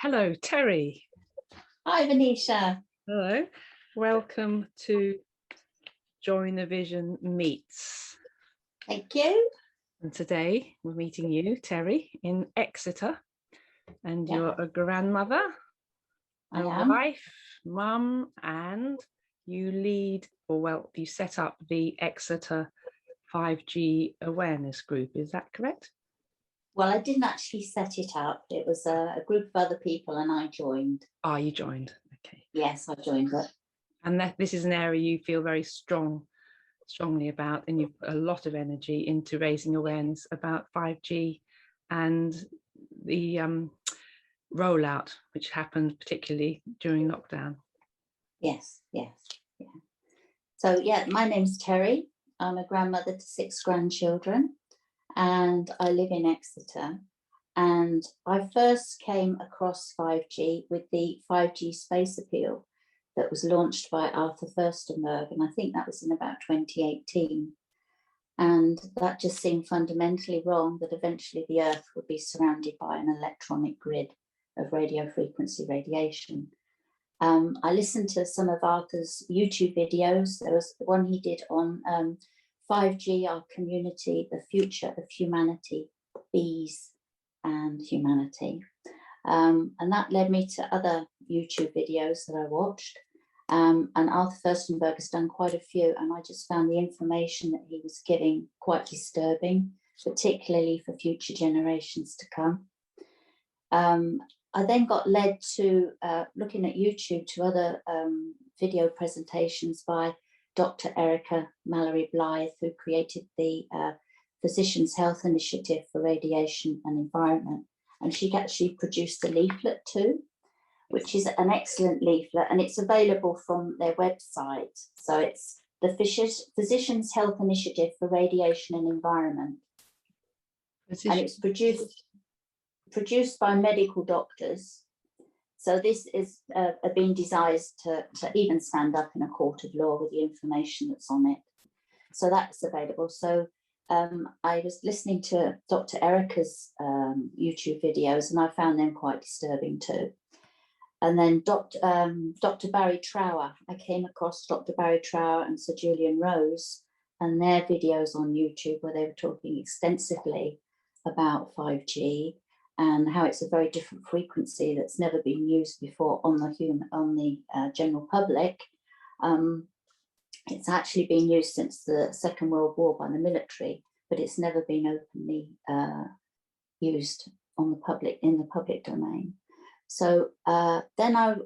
Hello, Terry. Hi, Venetia. Hello. Welcome to Joinavision Meets. Thank you. And today we're meeting you, Terry, in Exeter. And you're a grandmother, a wife, mum, and you lead, you set up the Exeter 5G awareness group. Is that correct? Well, I didn't actually set it up. It was a group of other people and I joined. Oh, you joined. Okay. Yes, I joined it. And this is an area you feel very strongly about, and you've put a lot of energy into raising awareness about 5G and the rollout, which happened particularly during lockdown. Yes. So, my name's Terry. I'm a grandmother to 6 grandchildren, and I live in Exeter. And I first came across 5G with the 5G space appeal that was launched by Arthur Firstenberg, and I think that was in about 2018. And that just seemed fundamentally wrong, that eventually the Earth would be surrounded by an electronic grid of radio frequency radiation. I listened to some of Arthur's YouTube videos. There was one he did on 5G, our community, the future of humanity, bees and humanity. And that led me to other YouTube videos that I watched. And Arthur Firstenberg has done quite a few, and I just found the information that he was giving quite disturbing, particularly for future generations to come. I then got led to looking at YouTube to other video presentations by Dr. Mallory-Blythe, who created the Physicians' Health Initiative for Radiation and Environment. And she actually produced a leaflet too, which is an excellent leaflet, and it's available from their website. So it's the Physicians' Health Initiative for Radiation and Environment. And it's produced by medical doctors. So this is being designed to even stand up in a court of law with the information that's on it. So that's available. So I was listening to Dr. Erica's YouTube videos, and I found them quite disturbing too. And then Dr. Barry Trower, I came across Dr. Barry Trower and Sir Julian Rose and their videos on YouTube, where they were talking extensively about 5G and how it's a very different frequency that's never been used before on the general public. It's actually been used since the Second World War by the military, but it's never been openly used on the public, in the public domain. So then I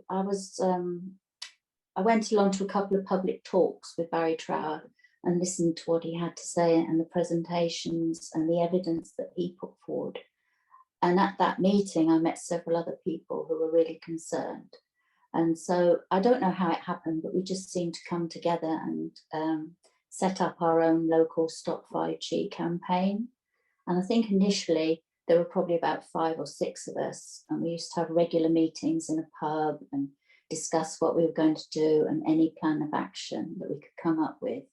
went along to a couple of public talks with Barry Trower and listened to what he had to say and the presentations and the evidence that he put forward. And at that meeting, I met several other people who were really concerned. And so I don't know how it happened, but we just seemed to come together and set up our own local Stop 5G campaign. And I think initially there were probably about 5 or 6 of us, and we used to have regular meetings in a pub and discuss what we were going to do and any plan of action that we could come up with.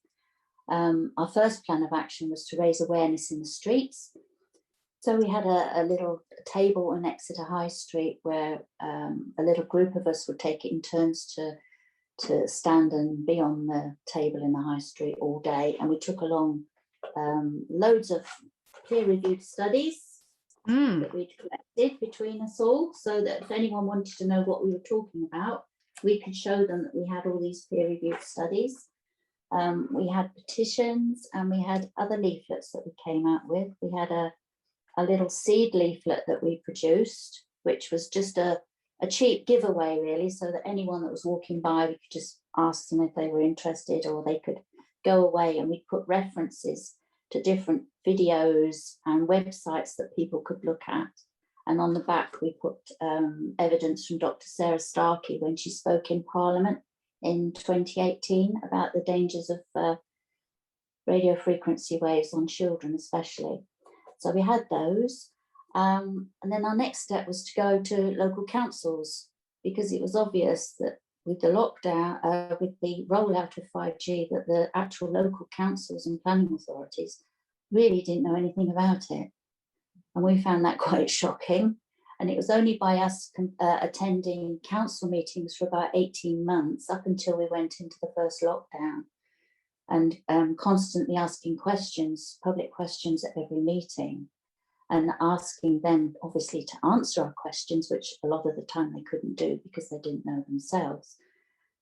Our first plan of action was to raise awareness in the streets. So we had a little table in Exeter High Street where a little group of us would take it in turns to stand and be on the table in the High Street all day. And we took along loads of peer-reviewed studies that we'd collected between us all, so that if anyone wanted to know what we were talking about, we could show them that we had all these peer-reviewed studies. We had petitions and we had other leaflets that we came out with. We had a little seed leaflet that we produced, which was just a cheap giveaway, really, so that anyone that was walking by, we could just ask them if they were interested, or they could go away, and we put references to different videos and websites that people could look at. And on the back, we put evidence from Dr. Sarah Starkey when she spoke in Parliament in 2018 about the dangers of radio frequency waves on children especially. So we had those. And then our next step was to go to local councils, because it was obvious that with the lockdown, with the rollout of 5G, that the actual local councils and planning authorities really didn't know anything about it. And we found that quite shocking. And it was only by us attending council meetings for about 18 months, up until we went into the first lockdown, and constantly asking questions, public questions at every meeting, and asking them obviously to answer our questions, which a lot of the time they couldn't do because they didn't know themselves.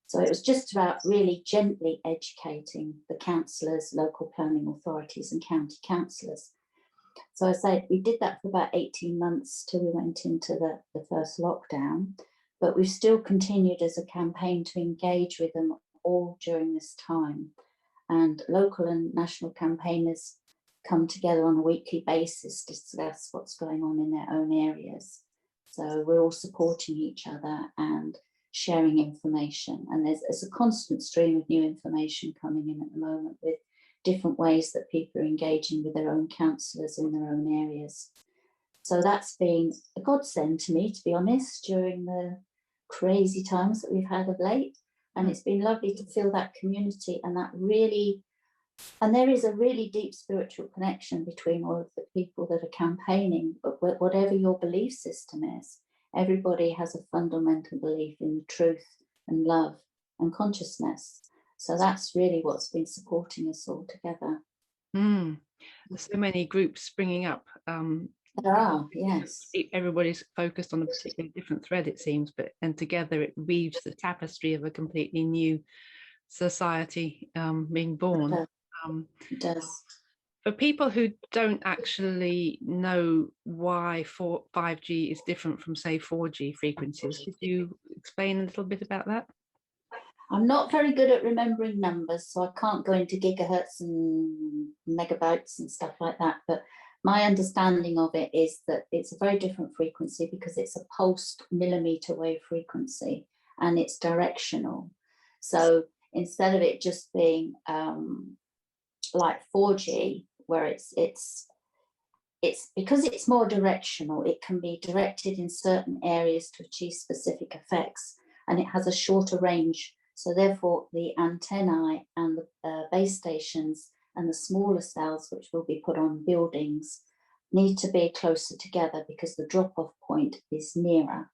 So it was just about really gently educating the councillors, local planning authorities and county councillors. So I say we did that for about 18 months till we went into the first lockdown, but we've still continued as a campaign to engage with them all during this time. And local and national campaigners come together on a weekly basis to discuss what's going on in their own areas. So we're all supporting each other and sharing information. And there's a constant stream of new information coming in at the moment with different ways that people are engaging with their own councillors in their own areas. So that's been a godsend to me, to be honest, during the crazy times that we've had of late. And it's been lovely to feel that community and that really, and there is a really deep spiritual connection between all of the people that are campaigning, but whatever your belief system is, everybody has a fundamental belief in the truth and love and consciousness. So that's really what's been supporting us all together. There's so many groups springing up. There are, yes. Everybody's focused on a particularly different thread, it seems, and together it weaves the tapestry of a completely new society being born. It does. For people who don't actually know why 5G is different from, say, 4G frequencies, could you explain a little bit about that? I'm not very good at remembering numbers, so I can't go into gigahertz and megabytes and stuff like that. But my understanding of it is that it's a very different frequency because it's a pulsed millimeter wave frequency and it's directional. So instead of it just being like 4G, where it's because it's more directional, it can be directed in certain areas to achieve specific effects, and it has a shorter range. So therefore the antennae and the base stations and the smaller cells, which will be put on buildings, need to be closer together because the drop-off point is nearer.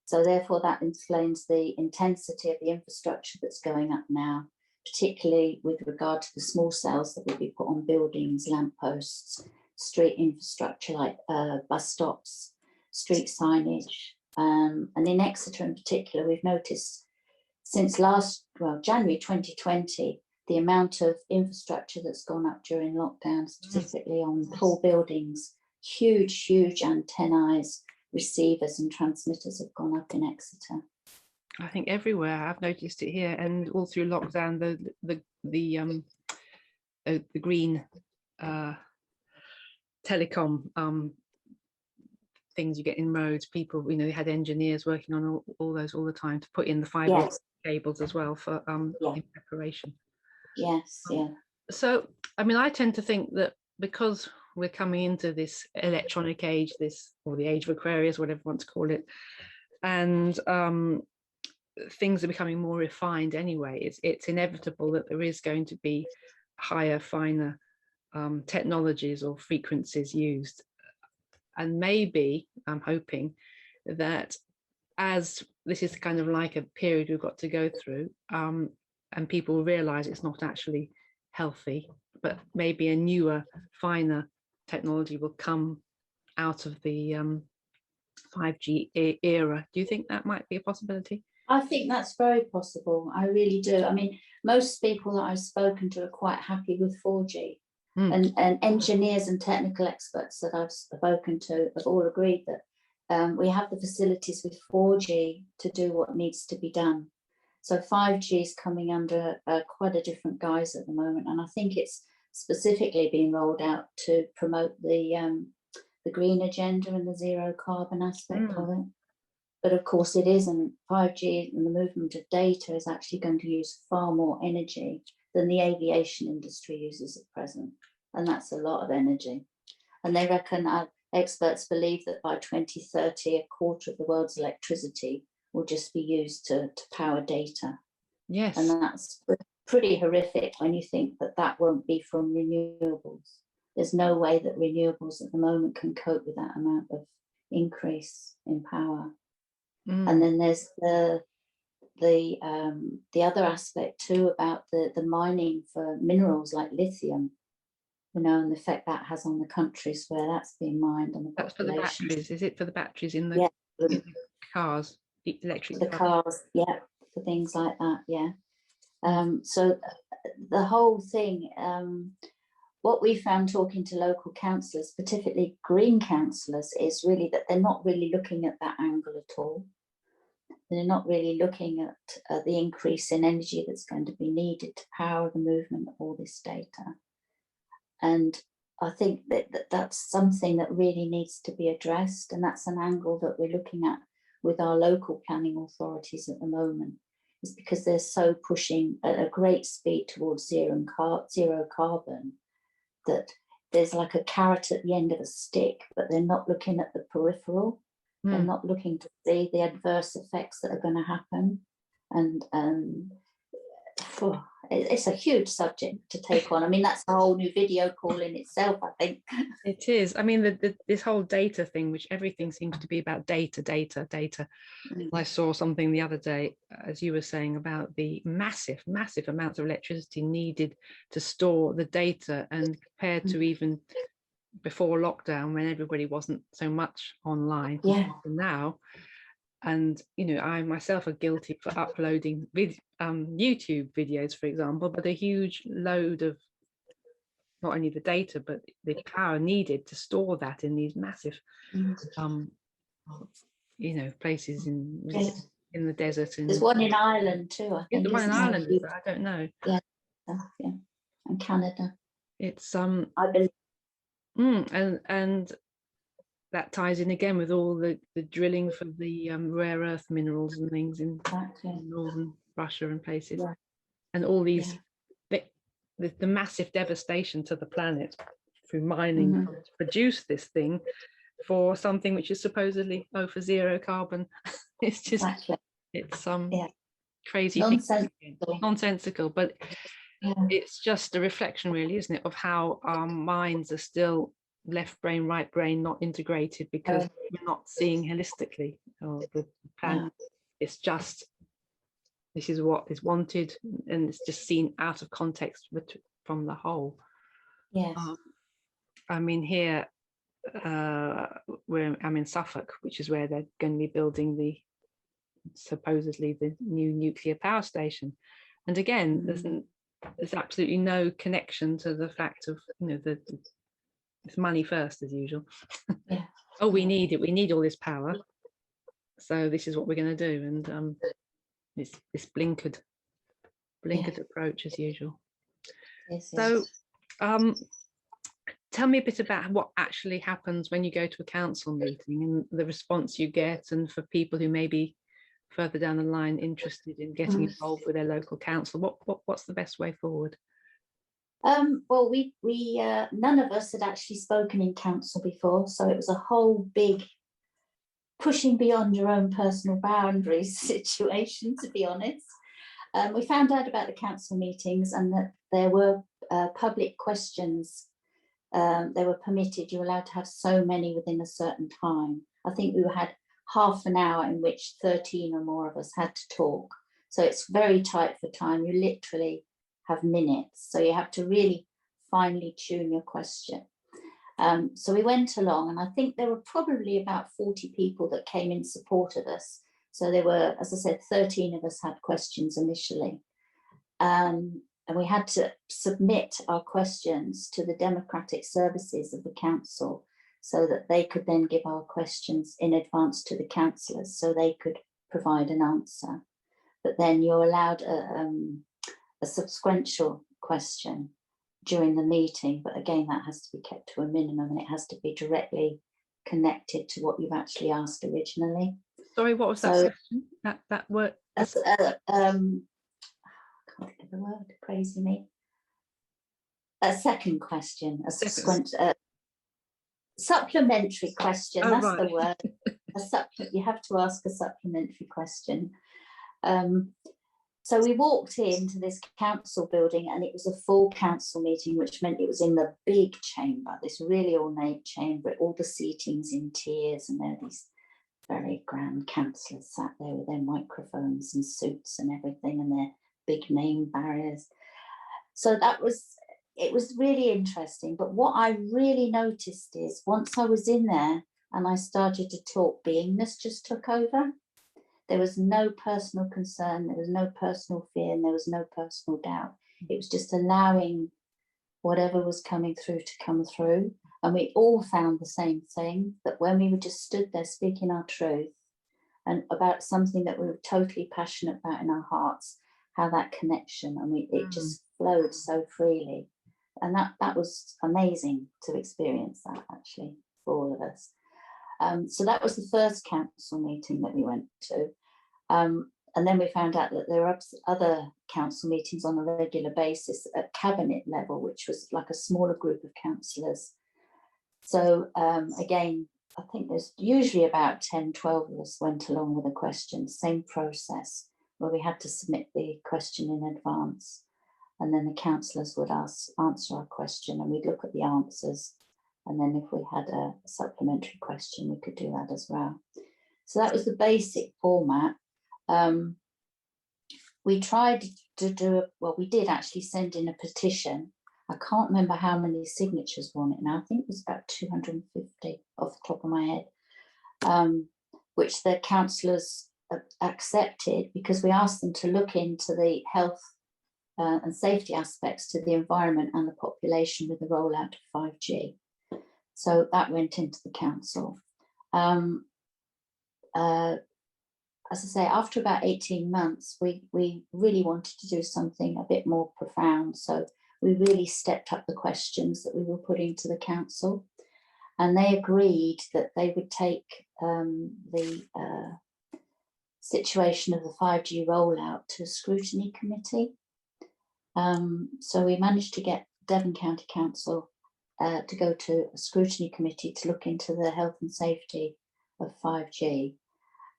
So therefore that explains the intensity of the infrastructure that's going up now, particularly with regard to the small cells that will be put on buildings, lampposts, street infrastructure like bus stops, street signage. And in Exeter in particular, we've noticed since January 2020, the amount of infrastructure that's gone up during lockdown, specifically on tall buildings, huge antennae, receivers and transmitters have gone up in Exeter. I think everywhere. I've noticed it here, and all through lockdown, the green telecom things you get in roads. People, they had engineers working on all those all the time to put in the fiber cables as well for in preparation. Yes, yeah. So, I tend to think that because we're coming into this electronic age, or the age of Aquarius, whatever you want to call it, and things are becoming more refined anyway, it's inevitable that there is going to be higher, finer technologies or frequencies used. And maybe I'm hoping that as this is kind of like a period we've got to go through, and people realize it's not actually healthy, but maybe a newer, finer technology will come out of the 5G era. Do you think that might be a possibility? I think that's very possible. I really do. Most people that I've spoken to are quite happy with 4G. And engineers and technical experts that I've spoken to have all agreed that we have the facilities with 4G to do what needs to be done. So 5G is coming under quite a different guise at the moment, and I think it's specifically being rolled out to promote the green agenda and the zero carbon aspect of it. But of course it isn't. 5G and the movement of data is actually going to use far more energy than the aviation industry uses at present. And that's a lot of energy. And they reckon, experts believe that by 2030, a quarter of the world's electricity will just be used to power data. Yes. And that's pretty horrific when you think that won't be from renewables. There's no way that renewables at the moment can cope with that amount of increase in power. And then there's the other aspect too about the mining for minerals like lithium, you know, and the effect that has on the countries where that's being mined and the That's for the batteries. Is it for the batteries in the, in the cars, the electric cars? Yeah, for things like that. Yeah. So the whole thing, what we found talking to local councillors, particularly green councillors, is really that they're not really looking at that angle at all. They're not really looking at the increase in energy that's going to be needed to power the movement of all this data. And I think that's something that really needs to be addressed, and that's an angle that we're looking at with our local planning authorities at the moment, is because they're so pushing at a great speed towards zero carbon, that there's like a carrot at the end of a stick, but they're not looking at the peripheral. They're not looking to see the adverse effects that are going to happen. And it's a huge subject to take on. I mean, that's a whole new video call in itself, I think. It is. I mean, this whole data thing, which everything seems to be about data. I saw something the other day, as you were saying, about the massive amounts of electricity needed to store the data, and compared to even before lockdown, when everybody wasn't so much online now. And you know, I myself are guilty for uploading YouTube videos, for example, but a huge load of not only the data but the power needed to store that in these massive you know, places in the desert. And there's one in Ireland too, I think. The one in Ireland, I don't know. And Canada. It's I believe. And that ties in again with all the drilling for the rare earth minerals and things in northern Russia and places, and all these the massive devastation to the planet through mining to produce this thing for something which is supposedly for zero carbon. It's just it's crazy, nonsensical, but it's just a reflection, really, isn't it, of how our minds are still left brain, right brain, not integrated, because we're not seeing holistically the planet. It's just, this is what is wanted, and it's just seen out of context from the whole. I mean, here I'm in Suffolk, which is where they're going to be building supposedly the new nuclear power station, and again there's absolutely no connection to the fact of, you know, it's money first, as usual. We need it, we need all this power, so this is what we're going to do. And it's this blinkered approach, as usual. So tell me a bit about what actually happens when you go to a council meeting and the response you get, and for people who may be further down the line interested in getting involved with their local council, what's the best way forward? Well, we none of us had actually spoken in council before, so it was a whole big pushing beyond your own personal boundaries situation, to be honest. We found out about the council meetings and that there were public questions. They were permitted, you're allowed to have so many within a certain time. I think we had half an hour in which 13 or more of us had to talk. So it's very tight for time. You literally have minutes, so you have to really finely tune your question. So we went along, and I think there were probably about 40 people that came in support of us. So there were, as I said, 13 of us had questions initially, and we had to submit our questions to the democratic services of the council so that they could then give our questions in advance to the councillors so they could provide an answer. But then you're allowed a subsequential question during the meeting, but again, that has to be kept to a minimum, and it has to be directly connected to what you've actually asked originally. Sorry, what was that question? That word? I can't think of the word, crazy me. A second question, a subsequent, supplementary question, that's the word. You have to ask a supplementary question. So we walked into this council building and it was a full council meeting, which meant it was in the big chamber, this really ornate chamber, all the seating's in tiers, and there are these very grand councillors sat there with their microphones and suits and everything and their big name barriers. So it was really interesting. But what I really noticed is once I was in there and I started to talk, beingness just took over. There was no personal concern, there was no personal fear, and there was no personal doubt. It was just allowing whatever was coming through to come through. And we all found the same thing, that when we were just stood there speaking our truth and about something that we were totally passionate about in our hearts, how that connection, it just flowed so freely. And that was amazing to experience that, actually, for all of us. So that was the first council meeting that we went to. And then we found out that there were other council meetings on a regular basis at cabinet level, which was like a smaller group of councillors. So again, I think there's usually about 10, 12 of us went along with a question, same process, where we had to submit the question in advance. And then the councillors would answer our question, and we'd look at the answers. And then if we had a supplementary question, we could do that as well. So that was the basic format. We tried to do, we did actually send in a petition. I can't remember how many signatures were on it now. I think it was about 250 off the top of my head, which the councillors accepted, because we asked them to look into the health and safety aspects to the environment and the population with the rollout of 5G. So that went into the council. As I say, after about 18 months, we really wanted to do something a bit more profound. So we really stepped up the questions that we were putting to the council. And they agreed that they would take the situation of the 5G rollout to a scrutiny committee. So we managed to get Devon County Council to go to a scrutiny committee to look into the health and safety of 5G.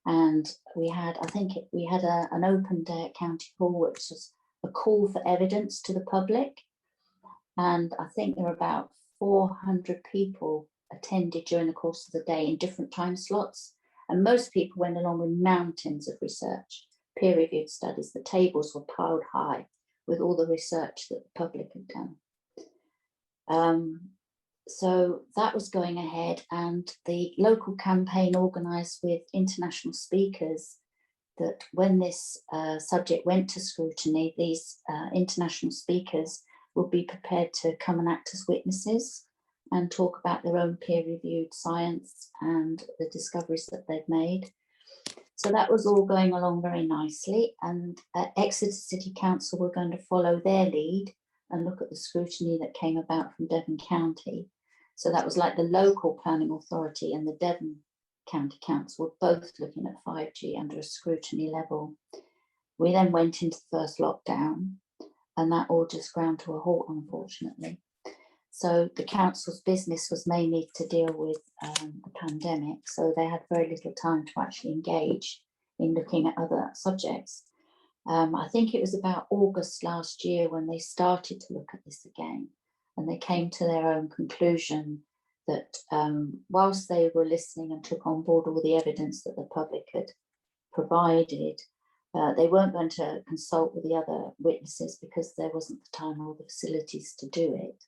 And we had, an open day at County Hall, which was a call for evidence to the public. And I think there were about 400 people attended during the course of the day in different time slots. And most people went along with mountains of research, peer-reviewed studies. The tables were piled high with all the research that the public had done. So that was going ahead, and the local campaign organised with international speakers that when this subject went to scrutiny, these international speakers would be prepared to come and act as witnesses and talk about their own peer-reviewed science and the discoveries that they've made. So that was all going along very nicely, and Exeter City Council were going to follow their lead and look at the scrutiny that came about from Devon County. So that was like the local planning authority and the Devon County Council were both looking at 5G under a scrutiny level. We then went into the first lockdown, and that all just ground to a halt, unfortunately. So the council's business was mainly to deal with the pandemic, so they had very little time to actually engage in looking at other subjects. I think it was about August last year when they started to look at this again, and they came to their own conclusion that whilst they were listening and took on board all the evidence that the public had provided, they weren't going to consult with the other witnesses because there wasn't the time or the facilities to do it.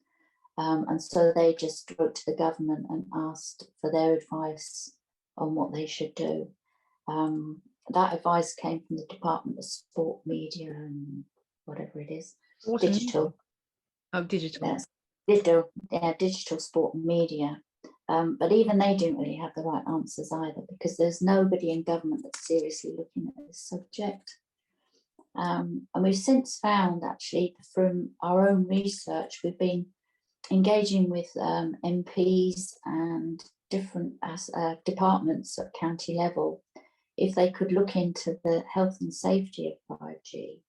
And so they just wrote to the government and asked for their advice on what they should do. That advice came from the Department of Sport, Media and whatever it is. Digital. Oh, digital. Yes, digital sport and media. But even they didn't really have the right answers either, because there's nobody in government that's seriously looking at this subject. And we've since found, actually, from our own research, we've been engaging with MPs and different departments at county level if they could look into the health and safety of 5G.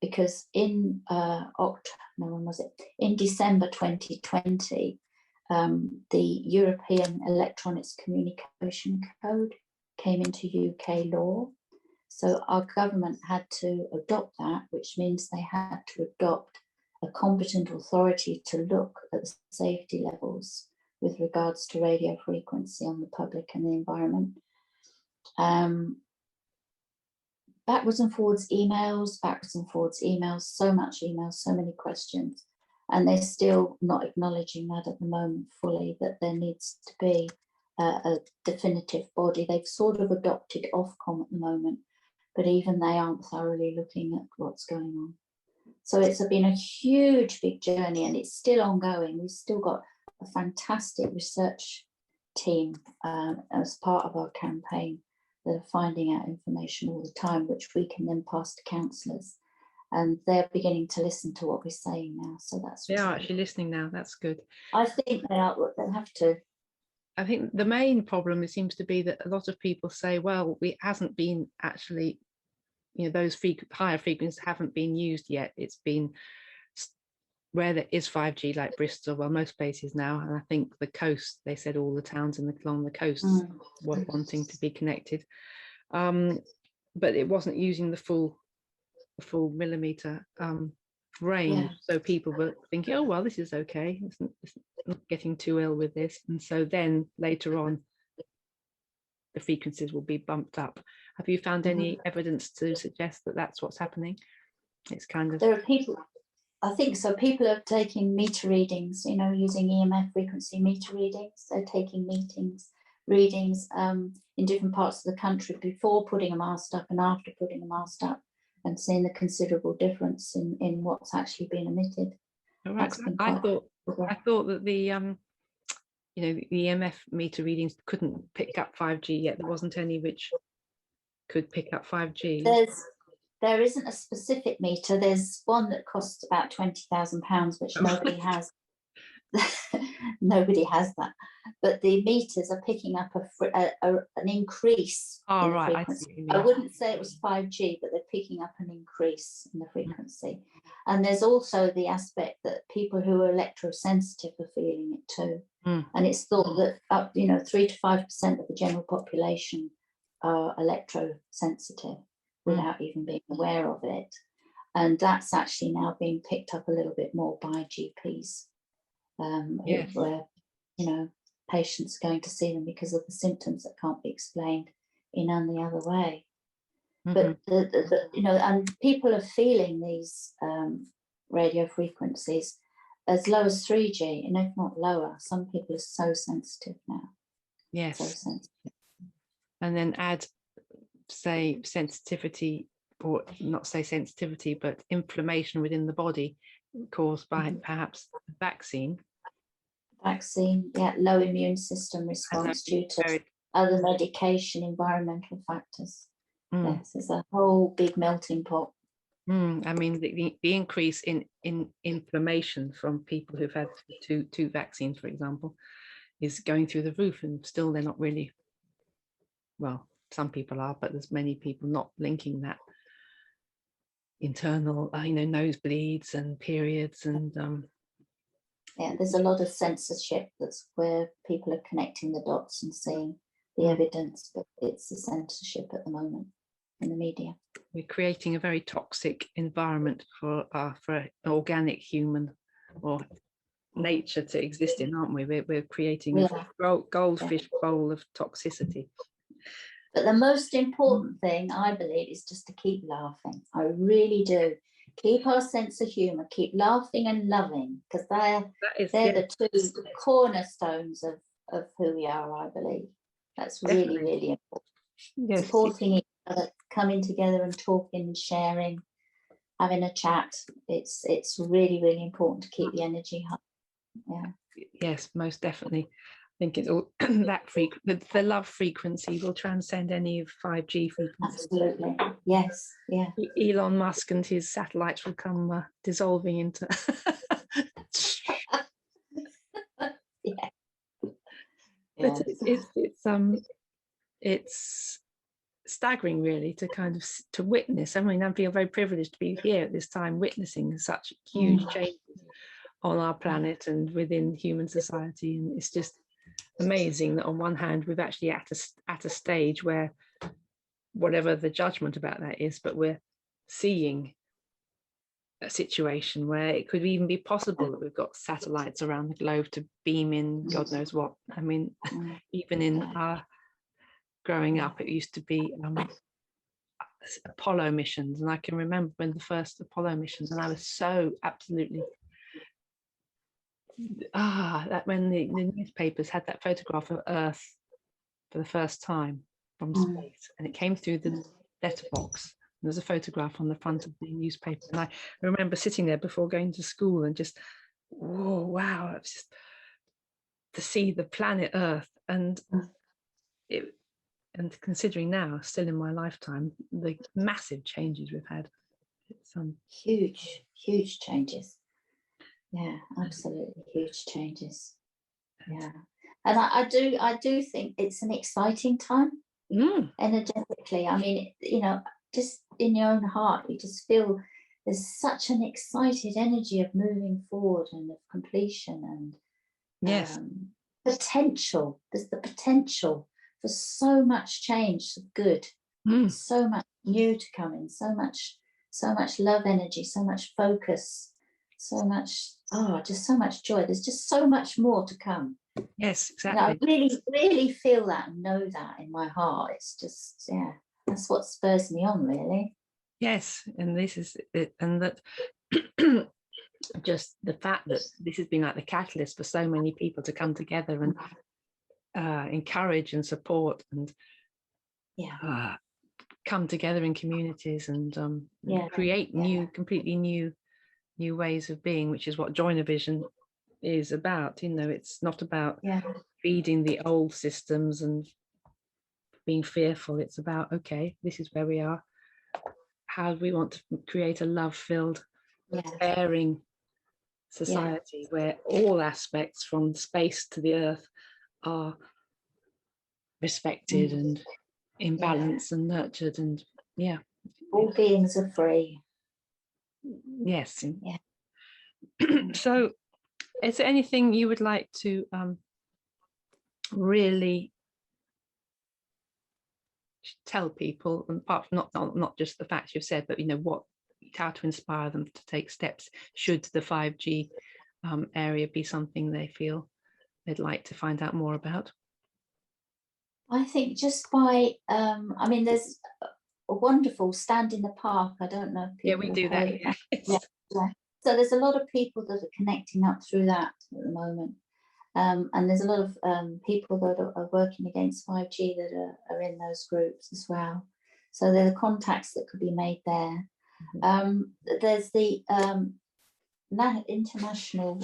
Because in in December 2020, the European Electronics Communication Code came into UK law. So our government had to adopt that, which means they had to adopt a competent authority to look at the safety levels with regards to radio frequency on the public and the environment. Backwards and forwards emails, so much emails, so many questions. And they're still not acknowledging that at the moment fully, that there needs to be a definitive body. They've sort of adopted Ofcom at the moment, but even they aren't thoroughly looking at what's going on. So it's been a huge, big journey, and it's still ongoing. We've still got a fantastic research team as part of our campaign that are finding out information all the time, which we can then pass to counsellors. And they're beginning to listen to what we're saying now. So that's they are actually listening now. That's good. I think they'll have to. I think the main problem, it seems to be that a lot of people say, well, it hasn't been actually, those higher frequencies haven't been used yet. It's been where there is 5G, like Bristol, well, most places now, and I think the coast, they said all the towns along the coast were wanting to be connected, but it wasn't using the full millimeter range. So people were thinking, oh well, this is okay, it's not getting too ill with this. And so then later on the frequencies will be bumped up. Have you found any evidence to suggest that that's what's happening? It's kind of, there are people, I think so, people are taking meter readings, using EMF frequency meter readings. They're taking readings in different parts of the country before putting a mast up and after putting a mast up, and seeing the considerable difference in what's actually been emitted. Right. I thought that the the EMF meter readings couldn't pick up 5G yet. There wasn't any which could pick up 5G. There isn't a specific meter. There's one that costs about £20,000, which nobody has. Nobody has that. But the meters are picking up an increase in the frequency. I wouldn't say it was 5G, but they're picking up an increase in the frequency. And there's also the aspect that people who are electrosensitive are feeling it too. And it's thought that up, 3 to 5% of the general population are electrosensitive without even being aware of it. And that's actually now being picked up a little bit more by GPs, where, patients are going to see them because of the symptoms that can't be explained in any other way. But, and people are feeling these radio frequencies as low as 3G, and if not lower. Some people are so sensitive now. Yes. So sensitive. And then add, say, sensitivity, or not say sensitivity, but inflammation within the body caused by perhaps vaccine, low immune system response due to other medication, environmental factors. Yes, it's a whole big melting pot. I mean, the increase in inflammation from people who've had two vaccines, for example, is going through the roof, and still they're not really, well, some people are, but there's many people not linking that internal, nosebleeds and periods, and there's a lot of censorship. That's where people are connecting the dots and seeing the evidence, but it's the censorship at the moment in the media. We're creating a very toxic environment for organic human or nature to exist in, aren't we? We're creating a goldfish bowl of toxicity. But the most important thing, I believe, is just to keep laughing. I really do. Keep our sense of humour, keep laughing and loving, because they're the two cornerstones of who we are, I believe. That's really, really important. Yes. Supporting each other, coming together and talking and sharing, having a chat. It's really, really important to keep the energy high. Yeah. Yes, most definitely. I think it's all that the love frequency will transcend any of 5G frequencies. Absolutely. Yes. Yeah. Elon Musk and his satellites will come dissolving into. Yeah. But it's staggering, really, to witness. I mean, I feel very privileged to be here at this time witnessing such huge changes on our planet and within human society, and it's just amazing that on one hand we've actually at a stage where whatever the judgment about that is, but we're seeing a situation where it could even be possible that we've got satellites around the globe to beam in God knows what. I mean, even in our growing up, it used to be Apollo missions, and I can remember when the first Apollo missions, and I was so absolutely that when the newspapers had that photograph of Earth for the first time from space, and it came through the letterbox. There's a photograph on the front of the newspaper, and I remember sitting there before going to school and just, whoa, wow, it's just to see the planet Earth, and it, and considering now, still in my lifetime, the massive changes we've had. It's huge changes. Yeah, absolutely huge changes. Yeah, and I do think it's an exciting time energetically. I mean, you know, just in your own heart, you just feel there's such an excited energy of moving forward and of completion and potential. There's the potential for so much change, good, so much new to come in, so much love energy, so much focus, so much just so much joy. There's just so much more to come. Yes, exactly. And I really feel that and know that in my heart. It's just, that's what spurs me on, really. Yes, and this is it, and that just the fact that this has been like the catalyst for so many people to come together and encourage and support and come together in communities and create completely new ways of being, which is what Joinavision is about. You know, it's not about feeding the old systems and being fearful. It's about, okay, this is where we are. How do we want to create a love-filled, caring society where all aspects from space to the earth are respected and in balance and nurtured, and all beings are free. Yes. So is there anything you would like to really tell people, apart from not just the facts you've said, but you know how to inspire them to take steps should the 5G area be something they feel they'd like to find out more about? I think just by I mean, there's a wonderful stand in the park. I don't know if people we do that. So there's a lot of people that are connecting up through that at the moment. And there's a lot of people that are working against 5G that are in those groups as well. So there are contacts that could be made there. There's the international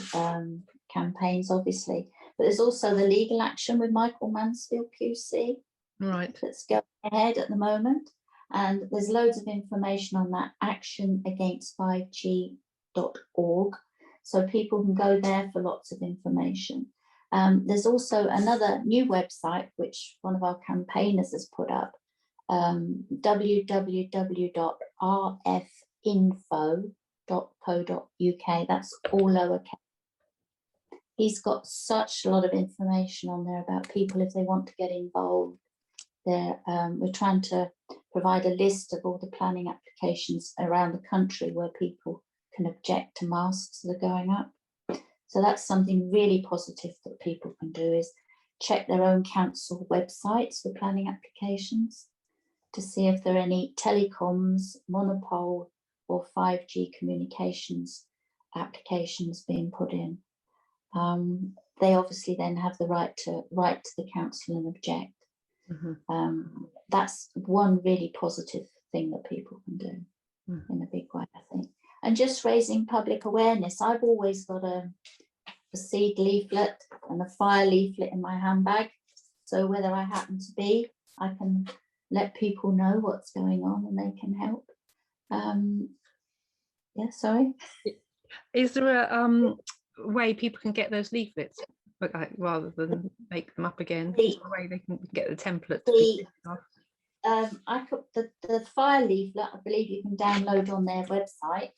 campaigns, obviously, but there's also the legal action with Michael Mansfield QC. Right. That's going ahead at the moment. And there's loads of information on that, actionagainst5g.org. So people can go there for lots of information. There's also another new website, which one of our campaigners has put up, www.rfinfo.co.uk. That's all lowercase. He's got such a lot of information on there about people if they want to get involved. We're trying to provide a list of all the planning applications around the country where people can object to masts that are going up. So that's something really positive that people can do, is check their own council websites for planning applications to see if there are any telecoms, monopole or 5G communications applications being put in. They obviously then have the right to write to the council and object. That's one really positive thing that people can do in a big way, I think. And just raising public awareness. I've always got a seed leaflet and a fire leaflet in my handbag. So whether I happen to be, I can let people know what's going on and they can help. Sorry. Is there a way people can get those leaflets, rather than make them up again? Is there a way they can get the template? The fire leaflet, I believe you can download on their website,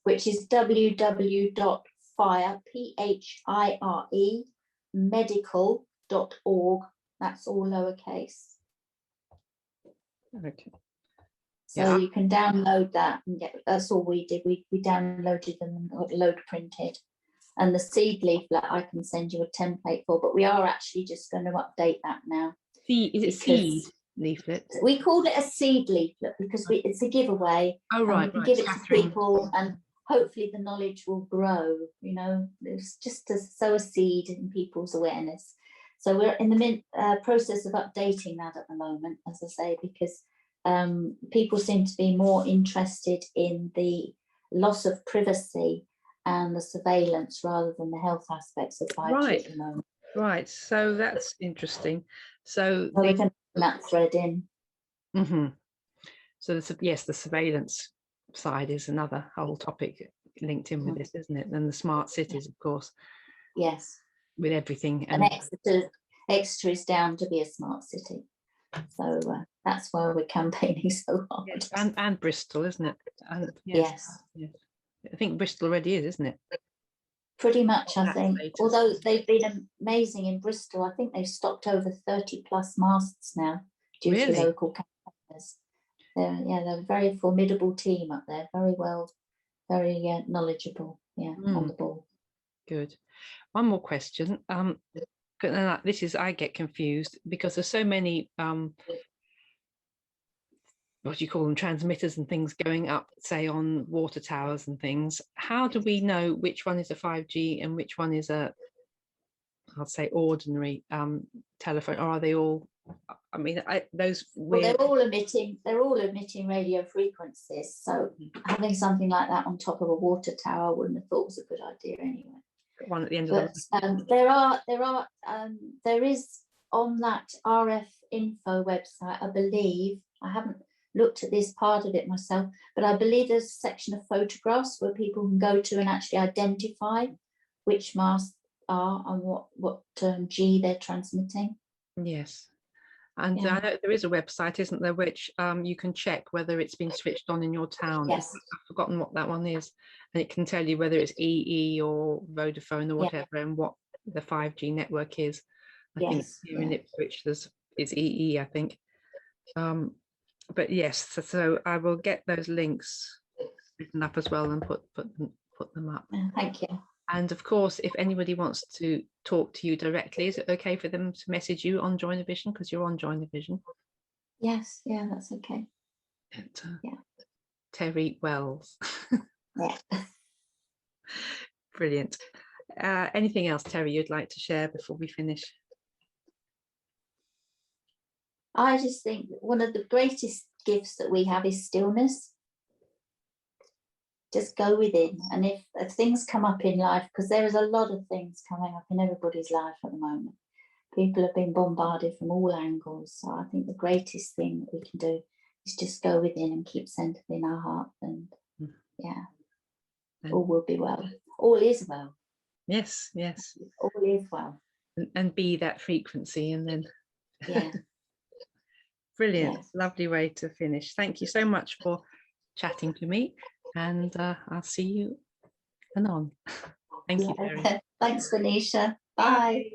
which is www.fire.medical.org. That's all lowercase. Okay. So you can download that and get, that's all we did. We downloaded them and got a load printed. And the seed leaflet I can send you a template for, but we are actually just going to update that now. Is it seed leaflet? We called it a seed leaflet because it's a giveaway. Oh, right. We can give it to people and hopefully the knowledge will grow, you know. It's just to sow a seed in people's awareness. So we're in the process of updating that at the moment, as I say, because people seem to be more interested in the loss of privacy and the surveillance rather than the health aspects of 5G at the moment. Right, so that's interesting. So we can put that thread in. So yes, the surveillance side is another whole topic linked in with this, isn't it? And the smart cities, of course. Yes. With everything. And Exeter is down to be a smart city. So that's why we're campaigning so hard. Yes, and Bristol, isn't it? And, yes. I think Bristol already is, isn't it? Pretty much, I think. Although they've been amazing in Bristol, I think they've stocked over 30+ masts now due to local campaigners. They're a very formidable team up there. Very well, very knowledgeable. On the ball. Good. One more question. This is, I get confused because there's so many what do you call them, transmitters and things going up, say on water towers and things. How do we know which one is a 5G and which one is a, I'd say, ordinary telephone, or are they all, I mean, they're all emitting radio frequencies, so having something like that on top of a water tower I wouldn't have thought was a good idea anyway. One at the end of the there is on that RF info website, I believe, I haven't looked at this part of it myself, but I believe there's a section of photographs where people can go to and actually identify which masts are and what G they're transmitting. Yes. And I know there is a website, isn't there, which you can check whether it's been switched on in your town. Yes. I've forgotten what that one is. And it can tell you whether it's EE or Vodafone or whatever, and what the 5G network is. I think here in Ipswich is EE, I think. But yes, so I will get those links written up as well and put them up. Thank you. And of course, if anybody wants to talk to you directly, is it okay for them to message you on Joinavision, because you're on Joinavision? Yes, that's okay. Tere Wells. Yeah. Brilliant. Anything else, Tere, you'd like to share before we finish? I just think one of the greatest gifts that we have is stillness. Just go within, and if things come up in life, because there is a lot of things coming up in everybody's life at the moment, people have been bombarded from all angles, so I think the greatest thing that we can do is just go within and keep centered in our heart, and all will be well. All is well. Yes. All is well. And be that frequency, and then brilliant. Yes. Lovely way to finish. Thank you so much for chatting to me, and I'll see you anon. Thank you, Tere. Thanks, Venetia. Bye.